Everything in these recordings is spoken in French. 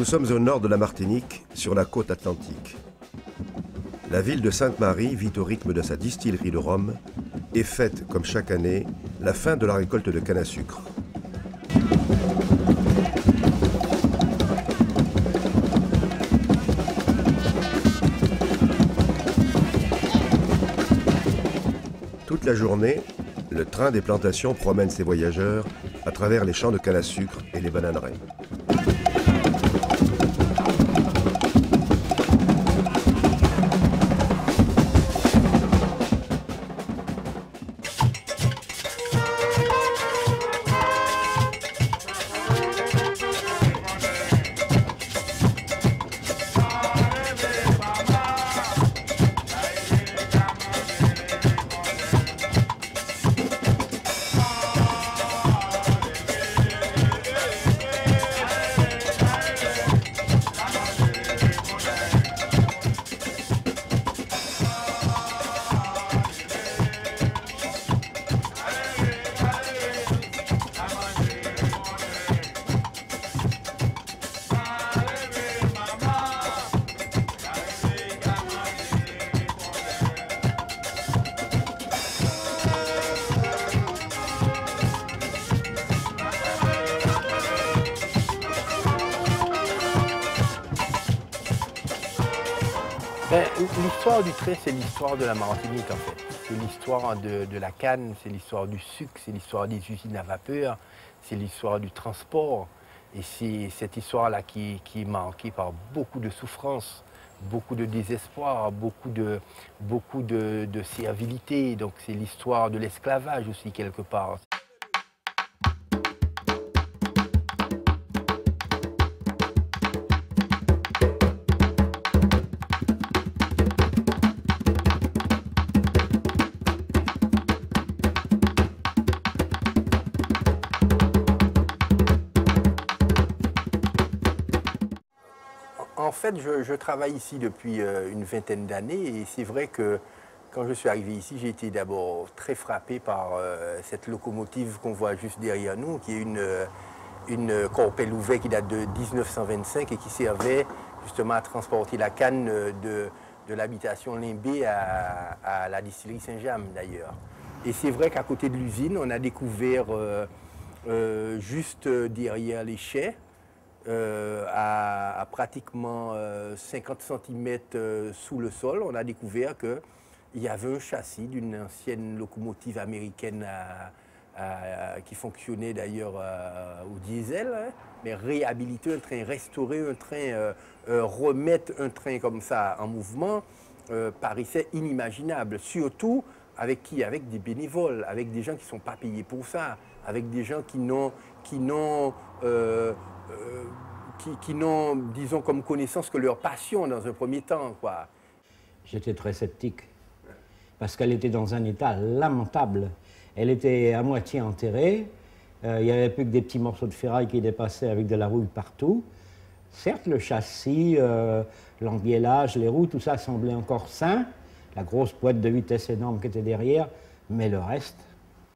Nous sommes au nord de la Martinique, sur la côte atlantique. La ville de Sainte-Marie vit au rythme de sa distillerie de rhum et fête, comme chaque année, la fin de la récolte de canne à sucre. Toute la journée, le train des plantations promène ses voyageurs à travers les champs de canne à sucre et les bananeraies. L'histoire du trait, c'est l'histoire de la Martinique en fait. C'est l'histoire de la canne, c'est l'histoire du sucre, c'est l'histoire des usines à vapeur, c'est l'histoire du transport. Et c'est cette histoire-là qui est marquée par beaucoup de souffrance, beaucoup de désespoir, beaucoup de servilité. Donc c'est l'histoire de l'esclavage aussi quelque part. En fait, je travaille ici depuis une vingtaine d'années et c'est vrai que quand je suis arrivé ici, j'ai été d'abord très frappé par cette locomotive qu'on voit juste derrière nous, qui est une Corpel Louvet qui date de 1925 et qui servait justement à transporter la canne de l'habitation Limbé à la distillerie Saint-James d'ailleurs. Et c'est vrai qu'à côté de l'usine, on a découvert juste derrière les chais, à pratiquement 50 cm sous le sol, on a découvert qu'il y avait un châssis d'une ancienne locomotive américaine qui fonctionnait d'ailleurs au diesel, hein, mais réhabiliter un train, restaurer un train, remettre un train comme ça en mouvement paraissait inimaginable, surtout avec qui? Avec des bénévoles, avec des gens qui ne sont pas payés pour ça, avec des gens qui n'ont disons, comme connaissance que leur passion dans un premier temps, quoi. J'étais très sceptique, parce qu'elle était dans un état lamentable. Elle était à moitié enterrée, il n'y avait plus que des petits morceaux de ferraille qui dépassaient avec de la rouille partout. Certes, le châssis, l'embiellage, les roues, tout ça semblait encore sain, la grosse boîte de vitesse énorme qui était derrière, mais le reste...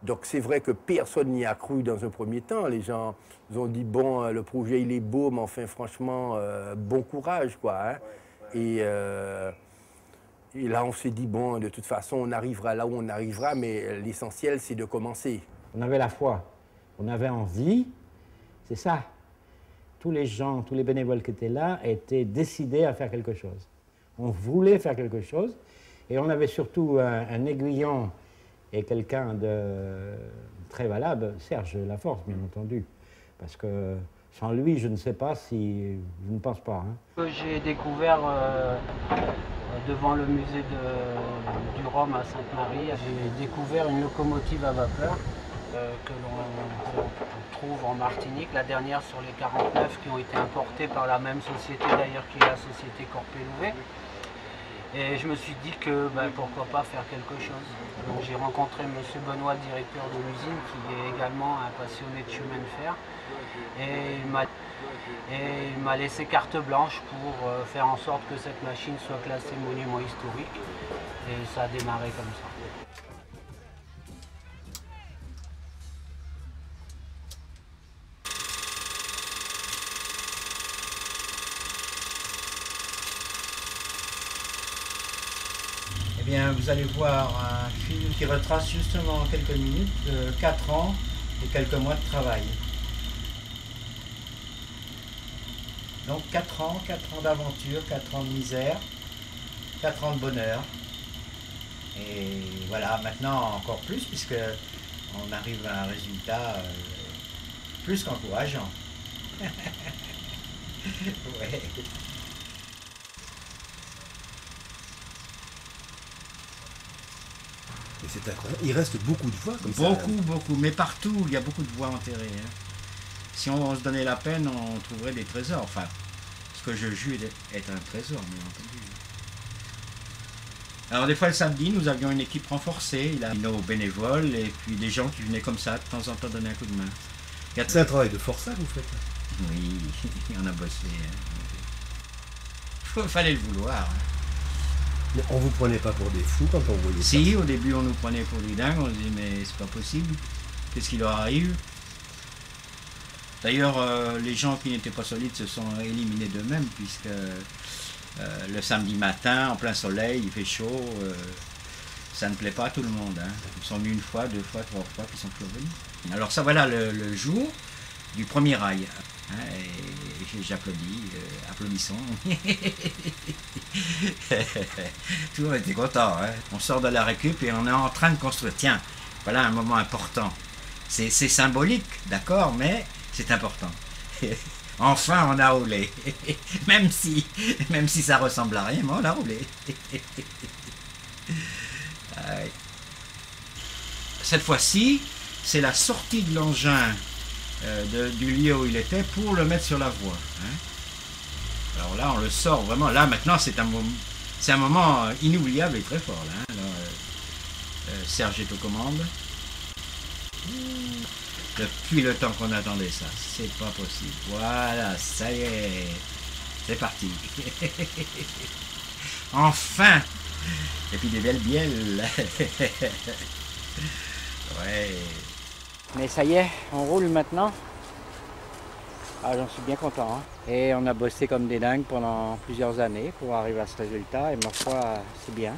Donc c'est vrai que personne n'y a cru dans un premier temps. Les gens ont dit, bon, le projet il est beau, mais enfin franchement, bon courage, quoi. Hein. Et là on s'est dit, bon, de toute façon on arrivera là où on arrivera, mais l'essentiel c'est de commencer. On avait la foi, on avait envie, c'est ça. Tous les gens, tous les bénévoles qui étaient là étaient décidés à faire quelque chose. On voulait faire quelque chose et on avait surtout un aiguillon et quelqu'un de très valable, Serge Laforce, bien entendu. Parce que sans lui, je ne sais pas si... Je ne pense pas. Hein. J'ai découvert devant le musée du Rhum à Sainte-Marie, j'ai découvert une locomotive à vapeur que l'on trouve en Martinique, la dernière sur les 49 qui ont été importées par la même société d'ailleurs qui est la société Corpel Louvet. Et je me suis dit que pourquoi pas faire quelque chose. Donc j'ai rencontré M. Benoît, directeur de l'usine, qui est également un passionné de chemin de fer. Et il m'a laissé carte blanche pour faire en sorte que cette machine soit classée monument historique. Et ça a démarré comme ça. vous allez voir un film qui retrace justement en quelques minutes 4 ans et quelques mois de travail. Donc 4 ans d'aventure, 4 ans de misère, 4 ans de bonheur. Et voilà, maintenant encore plus, puisque on arrive à un résultat plus qu'encourageant. Ouais. Et c'est incroyable. Il reste beaucoup de voix comme ça. Beaucoup, mais partout, il y a beaucoup de voix enterrées. Hein. Si on se donnait la peine, on trouverait des trésors. Enfin, ce que je juge est un trésor, bien entendu. Alors des fois le samedi, nous avions une équipe renforcée, il a nos bénévoles et puis des gens qui venaient comme ça de temps en temps donner un coup de main. C'est un travail de forçat que vous faites. Oui, on a bossé. Il fallait le vouloir. Hein. Mais on vous prenait pas pour des fous quand on voyait ça? Si, au début on nous prenait pour des dingues, on se disait mais c'est pas possible, qu'est-ce qui leur arrive? D'ailleurs, les gens qui n'étaient pas solides se sont éliminés d'eux-mêmes puisque le samedi matin, en plein soleil, il fait chaud, ça ne plaît pas à tout le monde. Hein. Ils sont venus 1 fois, 2 fois, 3 fois, puis ils sont plus revenus. Alors ça voilà le jour du premier rail. Hein, et j'applaudis, applaudissons. Tout le monde était content. Hein. On sort de la récup et on est en train de construire. Tiens, voilà un moment important. C'est symbolique, d'accord, mais c'est important. Enfin, on a roulé. même si ça ressemble à rien, mais on a roulé. Cette fois-ci, c'est la sortie de l'engin du lieu où il était pour le mettre sur la voie. Hein. Alors là, on le sort vraiment. Là, maintenant, c'est un moment inoubliable et très fort. Là, hein. Alors, Serge est aux commandes. Depuis le temps qu'on attendait ça, c'est pas possible. Voilà, ça y est, c'est parti. Enfin. Et puis des belles bielles. Ouais. Mais ça y est, on roule maintenant. Ah, j'en suis bien content. Hein. Et on a bossé comme des dingues pendant plusieurs années pour arriver à ce résultat. Et ma foi, c'est bien.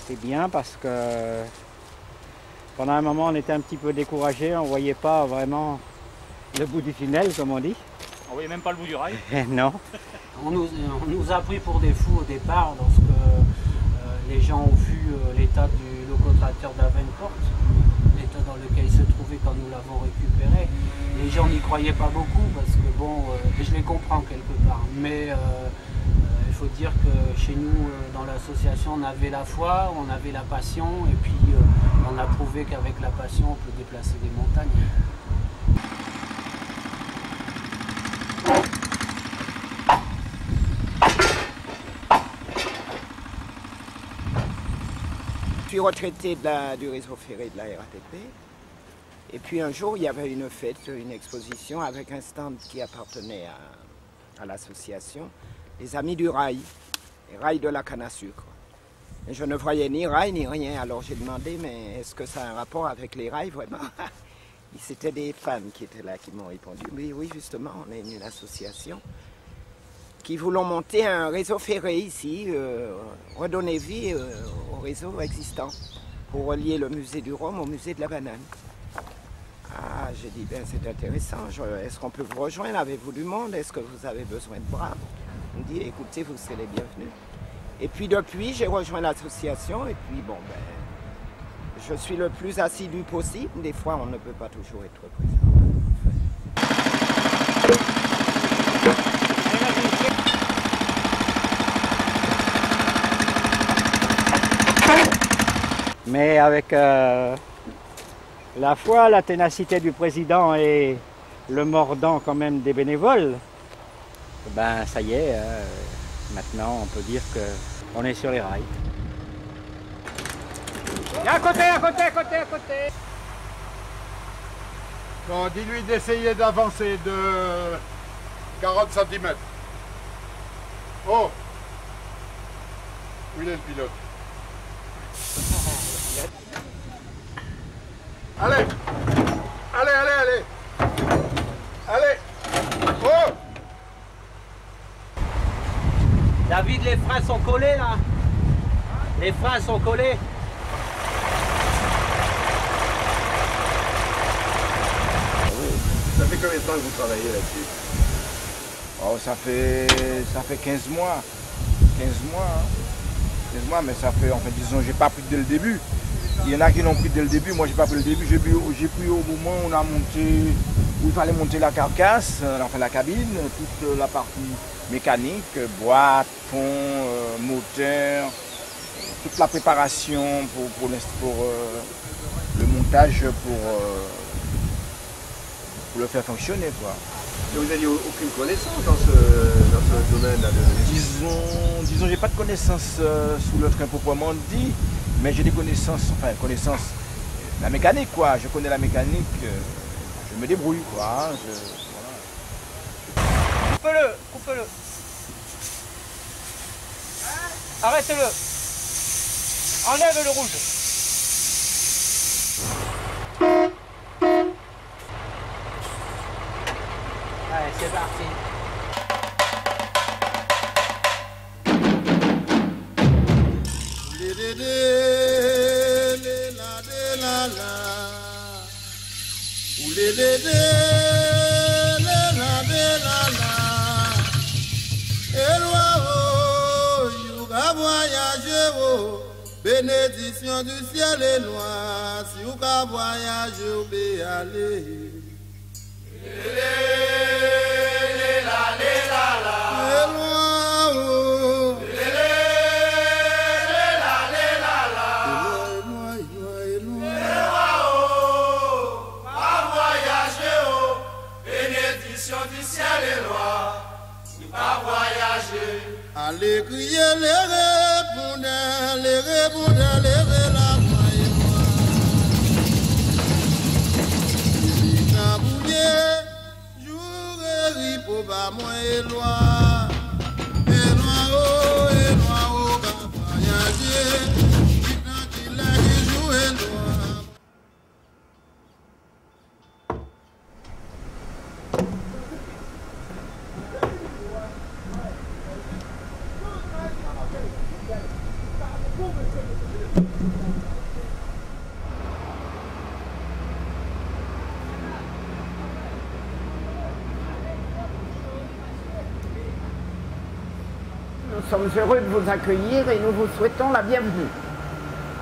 C'est bien parce que pendant un moment, on était un petit peu découragé. On ne voyait pas vraiment le bout du tunnel, comme on dit. On voyait même pas le bout du rail. Non. On nous a pris pour des fous au départ lorsque les gens ont vu l'état du locomoteur d'Avenport, l'état dans lequel il se trouvait quand nous l'avons récupéré. Les gens n'y croyaient pas beaucoup parce que bon, je les comprends quelque part. Mais il faut dire que chez nous, dans l'association, on avait la foi, on avait la passion et puis on a prouvé qu'avec la passion, on peut déplacer des montagnes. Je suis retraité du réseau ferré de la RATP. Et puis un jour, il y avait une fête, une exposition avec un stand qui appartenait à l'association, les Amis du Rail, les rails de la canne à sucre. Et je ne voyais ni rail ni rien, alors j'ai demandé, mais est-ce que ça a un rapport avec les rails vraiment? C'était des femmes qui étaient là, qui m'ont répondu, oui, justement, on est une association qui voulons monter un réseau ferré ici, redonner vie au réseau existant, pour relier le musée du Rhum au musée de la banane. Ah, j'ai dit, ben c'est intéressant, est-ce qu'on peut vous rejoindre? Avez-vous du monde? Est-ce que vous avez besoin de bras? On dit, écoutez, vous serez les bienvenus. Et puis depuis, j'ai rejoint l'association, et puis bon, ben, je suis le plus assidu possible. Des fois, on ne peut pas toujours être présent. Mais avec la foi, la ténacité du président et le mordant quand même des bénévoles, ben ça y est, maintenant on peut dire qu'on est sur les rails. À côté, à côté, à côté, à côté. Bon, dis-lui d'essayer d'avancer de 40 cm. Oh! Où il est le pilote? Allez! Allez, allez, allez! Allez! Oh! David, les freins sont collés là. Les freins sont collés. Ça fait combien de temps que vous travaillez là-dessus? Oh, ça fait 15 mois. 15 mois, hein. 15 mois, mais ça fait, enfin disons, j'ai pas pris dès le début. Il y en a qui l'ont pris dès le début, moi j'ai pas pris le début. J'ai pris au moment où on a monté, où il fallait monter la carcasse, enfin la cabine, toute la partie mécanique, boîte, pont, moteur, toute la préparation pour le montage pour le faire fonctionner, quoi. Et vous n'aviez aucune connaissance dans ce domaine-là? Disons, j'ai pas de connaissances sous le train proprement dit, mais j'ai des connaissances, la mécanique, quoi. Je connais la mécanique, je me débrouille, quoi. Coupe-le, coupe-le. Arrête-le. Enlève le rouge. Allez, c'est parti. Bénédiction du ciel et noir, si vous pouvez voyager, vous pouvez aller. Allez crier les répondants, levez la main et moi. Quand bouillé, jour et riz pour bas moi et loi. Et loi, oh, quand voyager, qui l'a qui joue et loi. Nous sommes heureux de vous accueillir et nous vous souhaitons la bienvenue.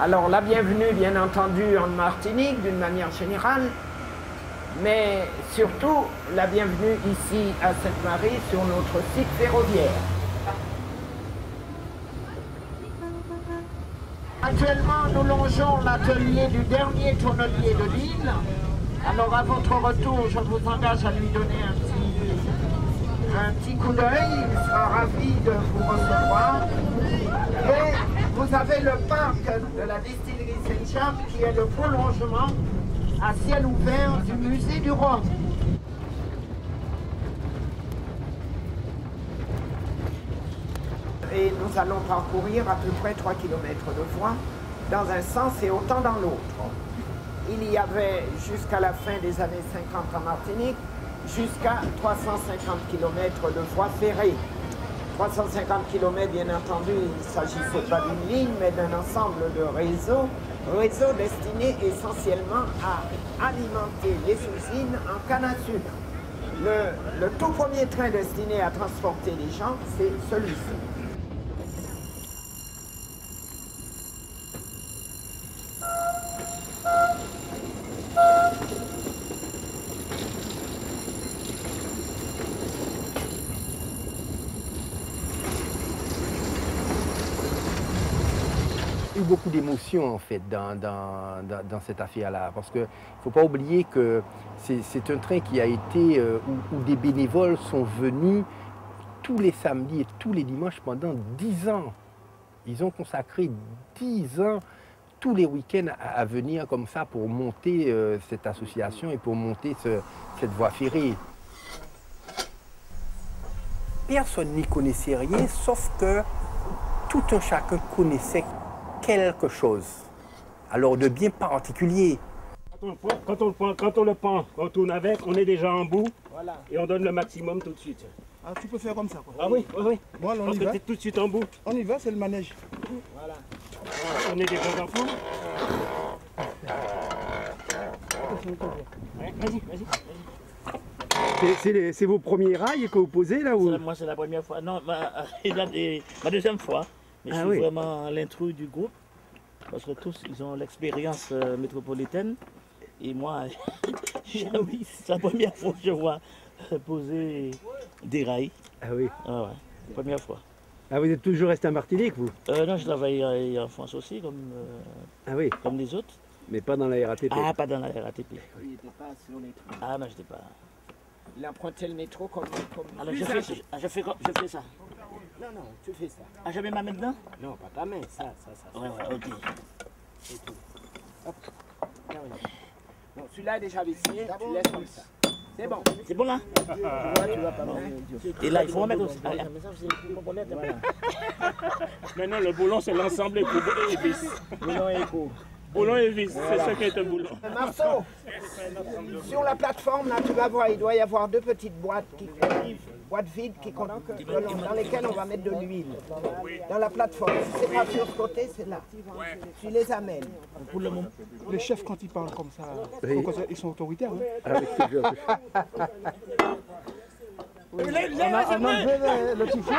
Alors la bienvenue bien entendu en Martinique d'une manière générale, mais surtout la bienvenue ici à Sainte-Marie sur notre site ferroviaire. Actuellement nous longeons l'atelier du dernier tonnelier de l'île. Alors à votre retour je vous engage à lui donner un petit coup d'œil, il sera ravi de vous recevoir. Et vous avez le parc de la distillerie Saint-Jacques qui est le prolongement à ciel ouvert du musée du Rhum. Et nous allons parcourir à peu près 3 km de voie dans un sens et autant dans l'autre. Il y avait jusqu'à la fin des années 50 en Martinique jusqu'à 350 km de voie ferrée. 350 km, bien entendu, il ne s'agissait pas d'une ligne, mais d'un ensemble de réseaux destinés essentiellement à alimenter les usines en canne à sucre. Le tout premier train destiné à transporter les gens, c'est celui-ci. Eu beaucoup d'émotions en fait dans cette affaire-là, parce qu'il ne faut pas oublier que c'est un train qui a été, où des bénévoles sont venus tous les samedis et tous les dimanches pendant 10 ans. Ils ont consacré 10 ans, tous les week-ends, à venir comme ça pour monter cette association et pour monter cette voie ferrée. Personne n'y connaissait rien, sauf que tout un chacun connaissait quelque chose, alors de bien particulier. Quand on le prend, on tourne avec, on est déjà en bout, voilà. Et on donne le maximum tout de suite. Ah, tu peux faire comme ça, quoi. Ah oui, oui, oui. Bon, alors on y parce va. que tu es tout de suite en bout. On y va, c'est le manège. Voilà. On est des grands enfants. Ouais, vas-y, vas-y. C'est vos premiers rails que vous posez là ou... Moi c'est la première fois. Non, ma deuxième fois. Mais je suis vraiment l'intrus du groupe. Parce que tous ils ont l'expérience métropolitaine. Et moi, c'est la première fois que je vois poser des rails. Ah oui. Ah ouais, première fois. Ah, vous êtes toujours resté en Martinique, vous? Non, je travaille en France aussi, comme les autres. Mais pas dans la RATP? Ah, pas dans la RATP. Il n'était pas sur les trains. Ah, non, je n'étais pas. Il empruntait le métro comme... Alors, je fais ça. Non, tu fais ça. Ah, je mets ma main dedans? Non, pas ta main, ça. Ouais, ok. C'est tout. Hop. Bon, celui-là est déjà vissé, tu laisses comme ça. C'est bon. C'est bon là? Tu vas pas mal. Et là, il faut en mettre aussi. Maintenant, le boulon, c'est l'ensemble épaule et vis. Boulon et épaule. Boulon et vis, c'est ce qu'est un boulon. Marceau, sur la plateforme, là, tu vas voir, il doit y avoir deux petites boîtes vides dans lesquelles on va mettre de l'huile. Dans la plateforme. Si c'est pas sur ce côté, c'est là. Tu les amènes. Pour le moment. Les chefs, quand ils parlent comme ça, ils sont autoritaires. Ah oui, c'est sûr. On a enlevé le tifo.